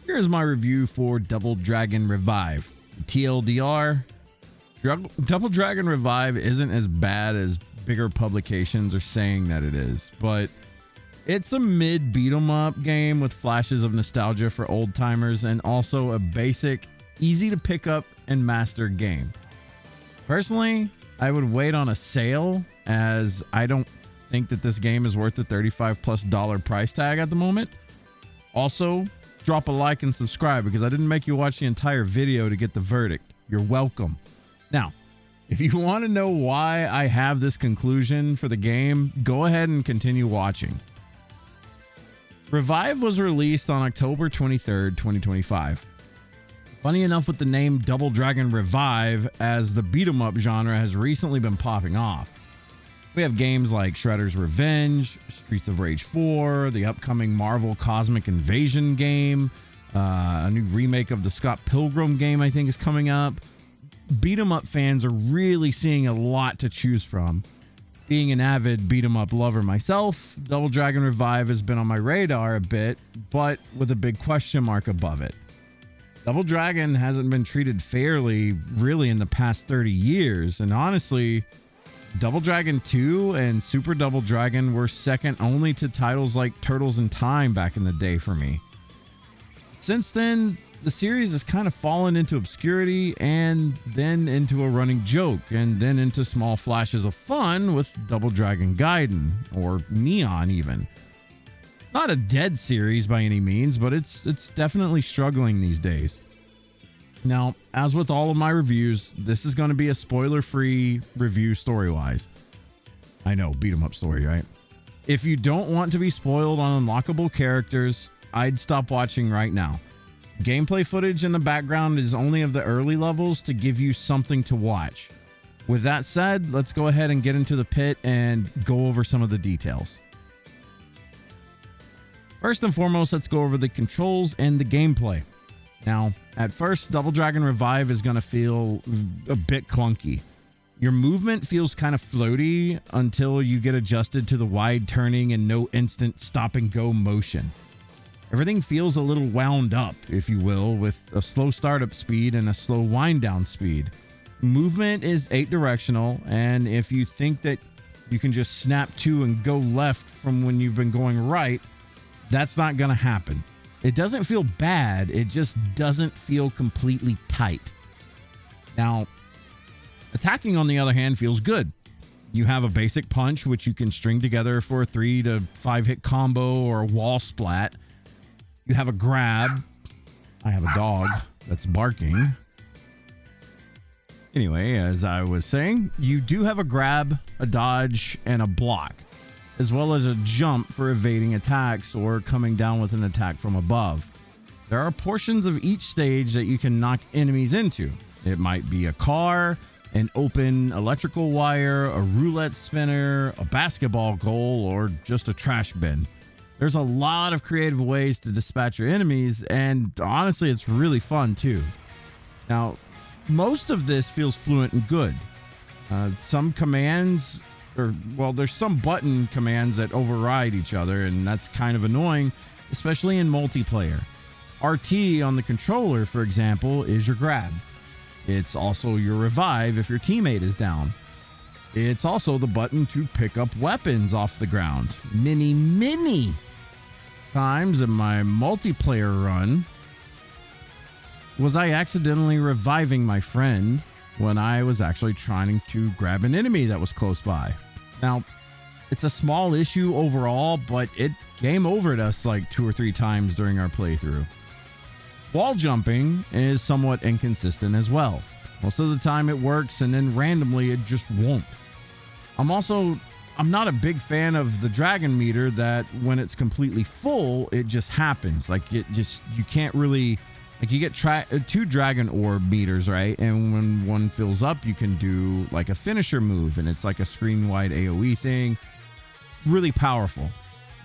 Here's my review for Double Dragon Revive. TLDR, Double Dragon Revive isn't as bad as bigger publications are saying that it is, but it's a mid beat 'em up game with flashes of nostalgia for old timers and also a basic, easy to pick up and master game. Personally, I would wait on a sale, as I don't think that this game is worth the $35+ price tag at the moment. Also, drop a like and subscribe because I didn't make you watch the entire video to get the verdict. You're welcome. Now, if you want to know why I have this conclusion for the game, go ahead and continue watching. Revive was released on October 23rd, 2025. Funny enough with the name Double Dragon Revive, as the beat 'em up genre has recently been popping off. We have games like Shredder's Revenge, Streets of Rage 4, the upcoming Marvel Cosmic Invasion game, a new remake of the Scott Pilgrim game I think is coming up. Beat 'em up fans are really seeing a lot to choose from. Being an avid beat 'em up lover myself, Double Dragon Revive has been on my radar a bit, but with a big question mark above it. Double Dragon hasn't been treated fairly really in the past 30 years, and honestly, Double Dragon 2 and Super Double Dragon were second only to titles like Turtles in Time back in the day for me. Since then, the series has kind of fallen into obscurity and then into a running joke and then into small flashes of fun with Double Dragon Gaiden, or Neon even. Not a dead series by any means, but it's definitely struggling these days. Now, as with all of my reviews, this is going to be a spoiler-free review story-wise. I know, beat 'em up story, right? If you don't want to be spoiled on unlockable characters, I'd stop watching right now. Gameplay footage in the background is only of the early levels to give you something to watch. With that said, let's go ahead and get into the pit and go over some of the details. First and foremost, let's go over the controls and the gameplay. Now, at first, Double Dragon Revive is going to feel a bit clunky. Your movement feels kind of floaty until you get adjusted to the wide turning and no instant stop and go motion. Everything feels a little wound up, if you will, with a slow startup speed and a slow wind down speed. Movement is 8-directional, and if you think that you can just snap to and go left from when you've been going right, that's not going to happen. It doesn't feel bad, it just doesn't feel completely tight. Now, attacking on the other hand feels good. You have a basic punch, which you can string together for a 3 to 5 hit combo or a wall splat. You have a grab. I have a dog that's barking. Anyway, as I was saying, you do have a grab, a dodge, and a block, as well as a jump for evading attacks or coming down with an attack from above. There are portions of each stage that you can knock enemies into. It might be a car, an open electrical wire, a roulette spinner, a basketball goal, or just a trash bin. There's a lot of creative ways to dispatch your enemies, and honestly, it's really fun too. Now, most of this feels fluent and good. Some commands, there's some button commands that override each other, and that's kind of annoying, especially in multiplayer. RT on the controller, for example, is your grab. It's also your revive if your teammate is down. It's also the button to pick up weapons off the ground. Many times in my multiplayer run was I accidentally reviving my friend when I was actually trying to grab an enemy that was close by. Now, it's a small issue overall, but it game overed us like 2 or 3 times during our playthrough. Wall jumping is somewhat inconsistent as well. Most of the time it works, and then randomly it just won't. I'm not a big fan of the dragon meter that when it's completely full, it just happens. You can't really, you get 2 dragon orb meters, right? And when one fills up, you can do like a finisher move, and it's like a screen wide AoE thing. Really powerful.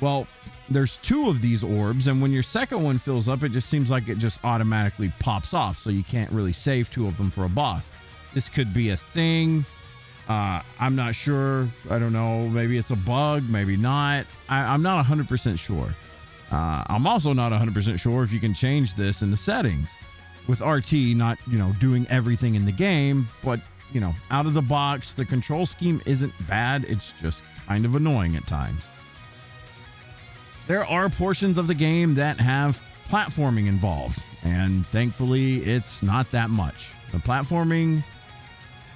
Well, there's 2 of these orbs, and when your second one fills up, it just seems like it just automatically pops off, so you can't really save 2 of them for a boss. This could be a thing. I'm not sure. I don't know. Maybe it's a bug, maybe not. I'm not 100% sure. I'm also not 100% sure if you can change this in the settings with RT not, doing everything in the game, but, out of the box, the control scheme isn't bad. It's just kind of annoying at times. There are portions of the game that have platforming involved, and thankfully it's not that much. The platforming,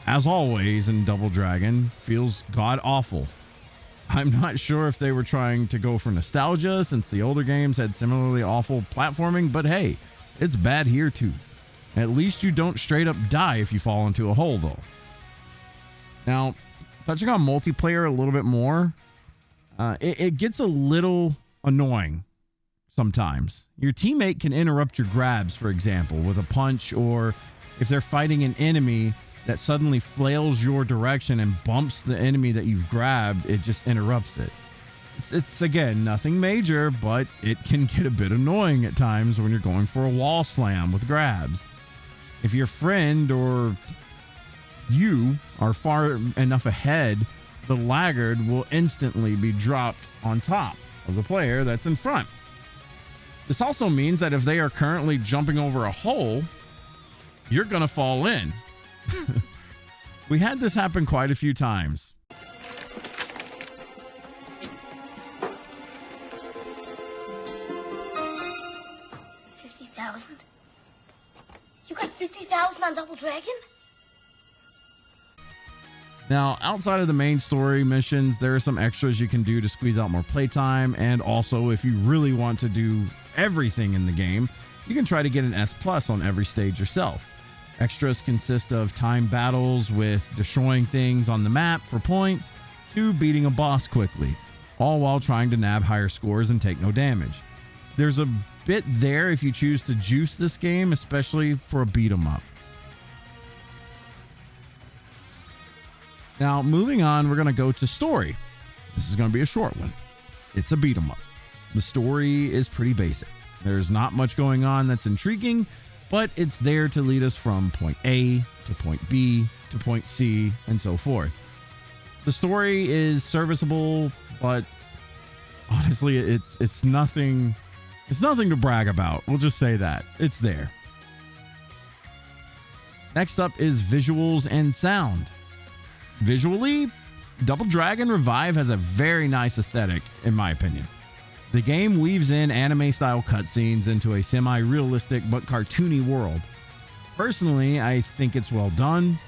as always in Double Dragon, feels god-awful. I'm not sure if they were trying to go for nostalgia since the older games had similarly awful platforming, but hey, it's bad here too. At least you don't straight up die if you fall into a hole though. Now, touching on multiplayer a little bit more, it gets a little annoying sometimes. Your teammate can interrupt your grabs, for example, with a punch, or if they're fighting an enemy that suddenly flails your direction and bumps the enemy that you've grabbed, it just interrupts it. It's again, nothing major, but it can get a bit annoying at times when you're going for a wall slam with grabs. If your friend or you are far enough ahead, the laggard will instantly be dropped on top of the player that's in front. This also means that if they are currently jumping over a hole, you're going to fall in. We had this happen quite a few times. 50,000? You got 50,000 on Double Dragon? Now, outside of the main story missions, there are some extras you can do to squeeze out more playtime, and also if you really want to do everything in the game, you can try to get an S+ on every stage yourself. Extras consist of time battles with destroying things on the map for points to beating a boss quickly, all while trying to nab higher scores and take no damage. There's a bit there if you choose to juice this game, especially for a beat 'em up. Now, moving on, we're going to go to story. This is going to be a short one. It's a beat 'em up. The story is pretty basic. There's not much going on that's intriguing, but it's there to lead us from point A to point B to point C and so forth. The story is serviceable, but honestly, it's nothing to brag about. We'll just say that. It's there. Next up is visuals and sound. Visually, Double Dragon Revive has a very nice aesthetic, in my opinion. The game weaves in anime-style cutscenes into a semi-realistic but cartoony world. Personally, I think it's well done.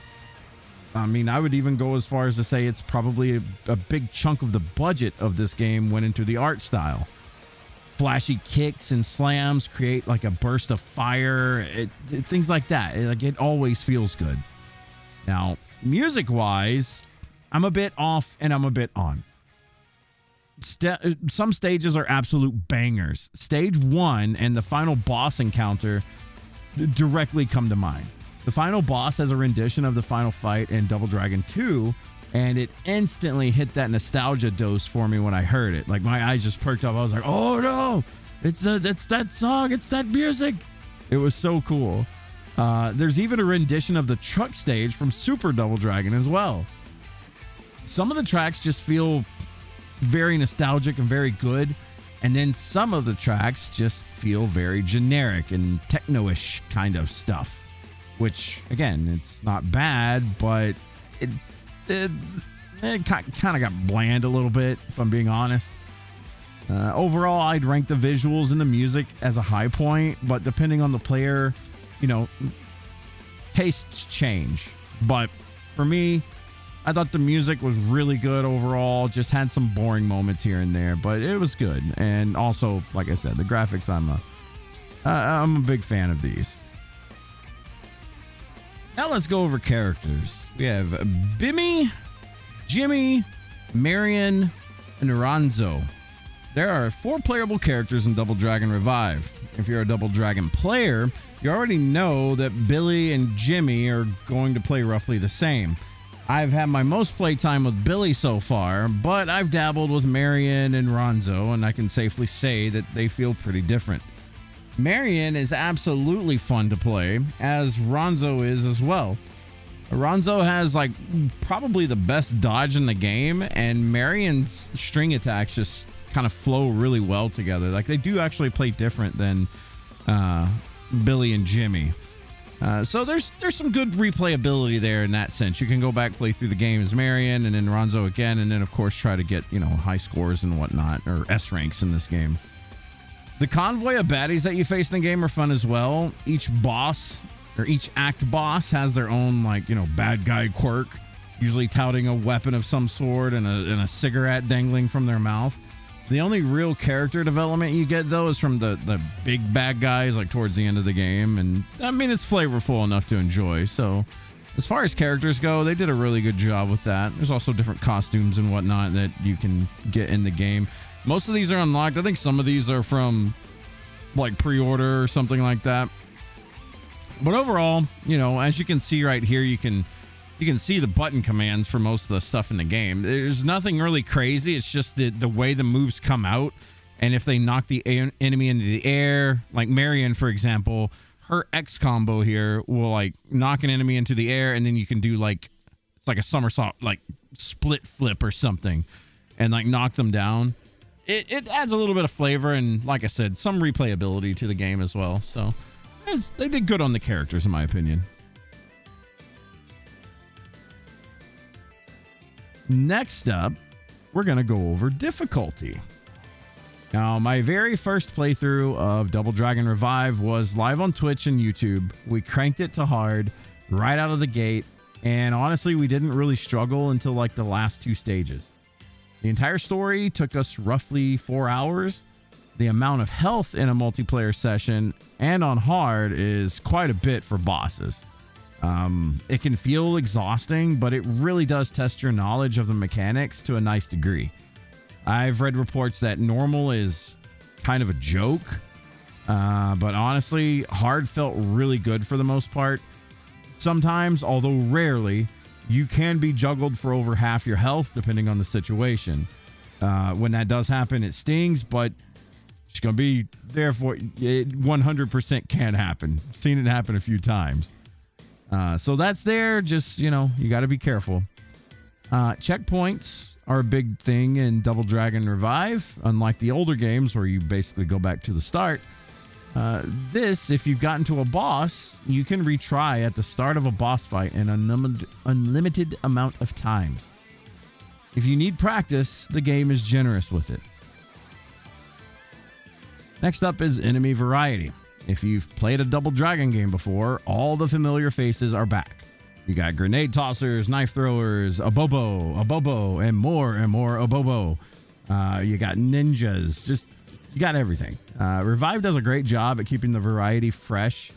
I mean, I would even go as far as to say it's probably a big chunk of the budget of this game went into the art style. Flashy kicks and slams create like a burst of fire, things like that. It always feels good. Now, music-wise, I'm a bit off and I'm a bit on. Some stages are absolute bangers. Stage 1 and the final boss encounter directly come to mind. The final boss has a rendition of the final fight in Double Dragon 2, and it instantly hit that nostalgia dose for me when I heard it. Like, my eyes just perked up. I was like, oh no, it's that song, it's that music. It was so cool. There's even a rendition of the truck stage from Super Double Dragon as well. Some of the tracks just feel very nostalgic and very good, and then some of the tracks just feel very generic and techno-ish kind of stuff, which again, it's not bad, but it kind of got bland a little bit, if I'm being honest. Overall, I'd rank the visuals and the music as a high point, but depending on the player, tastes change. But for me, I thought the music was really good overall. Just had some boring moments here and there, but it was good. And also, like I said, the graphics, I'm a big fan of these. Now let's go over characters. We have Bimmy, Jimmy, Marion, and Ronzo. There are 4 playable characters in Double Dragon Revive. If you're a Double Dragon player, you already know that Billy and Jimmy are going to play roughly the same. I've had my most playtime with Billy so far, but I've dabbled with Marion and Ronzo, and I can safely say that they feel pretty different. Marion is absolutely fun to play, as Ronzo is as well. Ronzo has probably the best dodge in the game, and Marion's string attacks just kind of flow really well together. Like, they do actually play different than Billy and Jimmy. So there's some good replayability there in that sense. You can go back, play through the game as Marion, and then Ronzo again, and then of course try to get, high scores and whatnot, or S ranks in this game. The convoy of baddies that you face in the game are fun as well. Each boss, or each act boss, has their own bad guy quirk, usually touting a weapon of some sort and a cigarette dangling from their mouth. The only real character development you get, though, is from the big bad guys, like towards the end of the game. And I mean, it's flavorful enough to enjoy. So as far as characters go, they did a really good job with that. There's also different costumes and whatnot that you can get in the game. Most of these are unlocked. I think some of these are from like pre-order or something like that. But overall, as you can see right here, you can see the button commands for most of the stuff in the game. There's nothing really crazy. It's just the way the moves come out. And if they knock the enemy into the air, like Marion, for example, her X combo here will like knock an enemy into the air, and then you can do it's like a somersault, like split flip or something, and like knock them down. It adds a little bit of flavor and, like I said, some replayability to the game as well. So they did good on the characters, in my opinion. Next up, we're going to go over difficulty. Now, my very first playthrough of Double Dragon Revive was live on Twitch and YouTube. We cranked it to hard right out of the gate, and honestly, we didn't really struggle until like the last 2 stages. The entire story took us roughly 4 hours. The amount of health in a multiplayer session and on hard is quite a bit for bosses. It can feel exhausting, but it really does test your knowledge of the mechanics to a nice degree. I've read reports that normal is kind of a joke, but honestly, hard felt really good for the most part. Sometimes, although rarely, you can be juggled for over half your health, depending on the situation. When that does happen, it stings, but it's going to be there for it. 100% can happen. I've seen it happen a few times. So that's there. Just, you got to be careful. Checkpoints are a big thing in Double Dragon Revive. Unlike the older games where you basically go back to the start. If you've gotten to a boss, you can retry at the start of a boss fight an unlimited amount of times. If you need practice, the game is generous with it. Next up is enemy variety. If you've played a Double Dragon game before, all the familiar faces are back. You got grenade tossers, knife throwers, Abobo, and more Abobo. You got ninjas, you got everything. Revive does a great job at keeping the variety fresh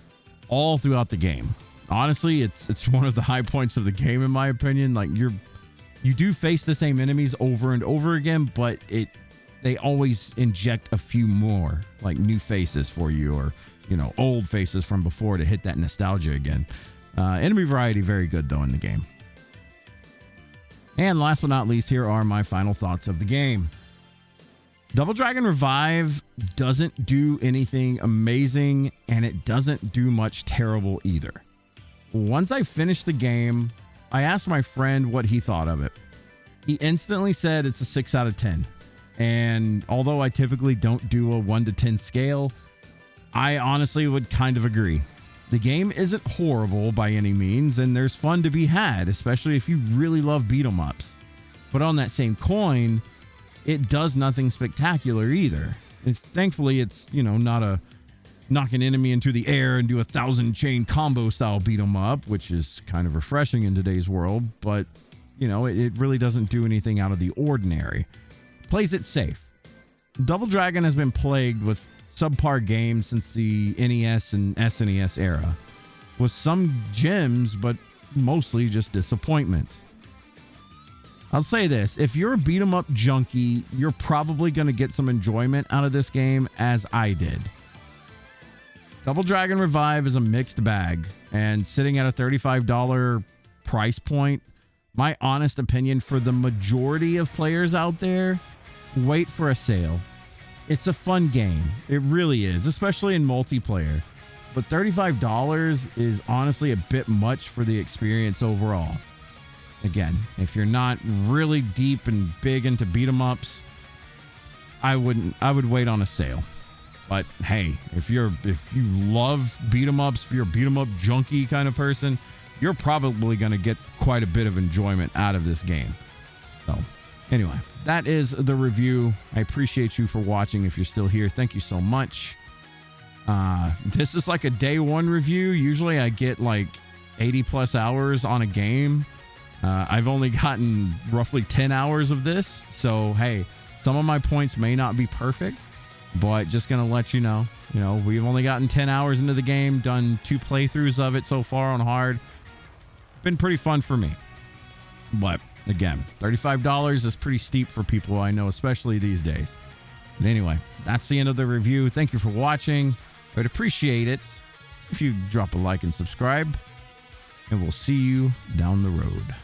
all throughout the game. Honestly, it's one of the high points of the game, in my opinion. Like, you do face the same enemies over and over again, but they always inject a few more, like new faces for you, or old faces from before to hit that nostalgia again. Enemy variety, very good though in the game. And last but not least, here are my final thoughts of the game. Double Dragon Revive doesn't do anything amazing, and it doesn't do much terrible either. Once I finished the game, I asked my friend what he thought of it. He instantly said it's a 6 out of 10. And although I typically don't do a 1 to 10 scale, I honestly would kind of agree. The game isn't horrible by any means, and there's fun to be had, especially if you really love beat 'em ups. But on that same coin, it does nothing spectacular either. Thankfully, it's, not a knock an enemy into the air and do 1,000 chain combo style beat 'em up, which is kind of refreshing in today's world. But, it really doesn't do anything out of the ordinary. Plays it safe. Double Dragon has been plagued with subpar games since the NES and SNES era, with some gems, but mostly just disappointments. I'll say this, if you're a beat 'em up junkie, you're probably going to get some enjoyment out of this game, as I did. Double Dragon Revive is a mixed bag, and sitting at a $35 price point, my honest opinion, for the majority of players out there, wait for a sale. It's a fun game. It really is, especially in multiplayer. But $35 is honestly a bit much for the experience overall. Again, if you're not really deep and big into beat 'em ups, I would wait on a sale. But hey, if you love beat 'em ups, if you're a beat 'em up junkie kind of person, you're probably going to get quite a bit of enjoyment out of this game. So anyway, that is the review. I appreciate you for watching. If you're still here, thank you so much. This is like a day one review. Usually I get like 80 plus hours on a game. I've only gotten roughly 10 hours of this. So, hey, some of my points may not be perfect, but just going to let you know, we've only gotten 10 hours into the game, done 2 playthroughs of it so far on hard. Been pretty fun for me. But again, $35 is pretty steep for people I know, especially these days. But anyway, that's the end of the review. Thank you for watching. I'd appreciate it if you drop a like and subscribe, and we'll see you down the road.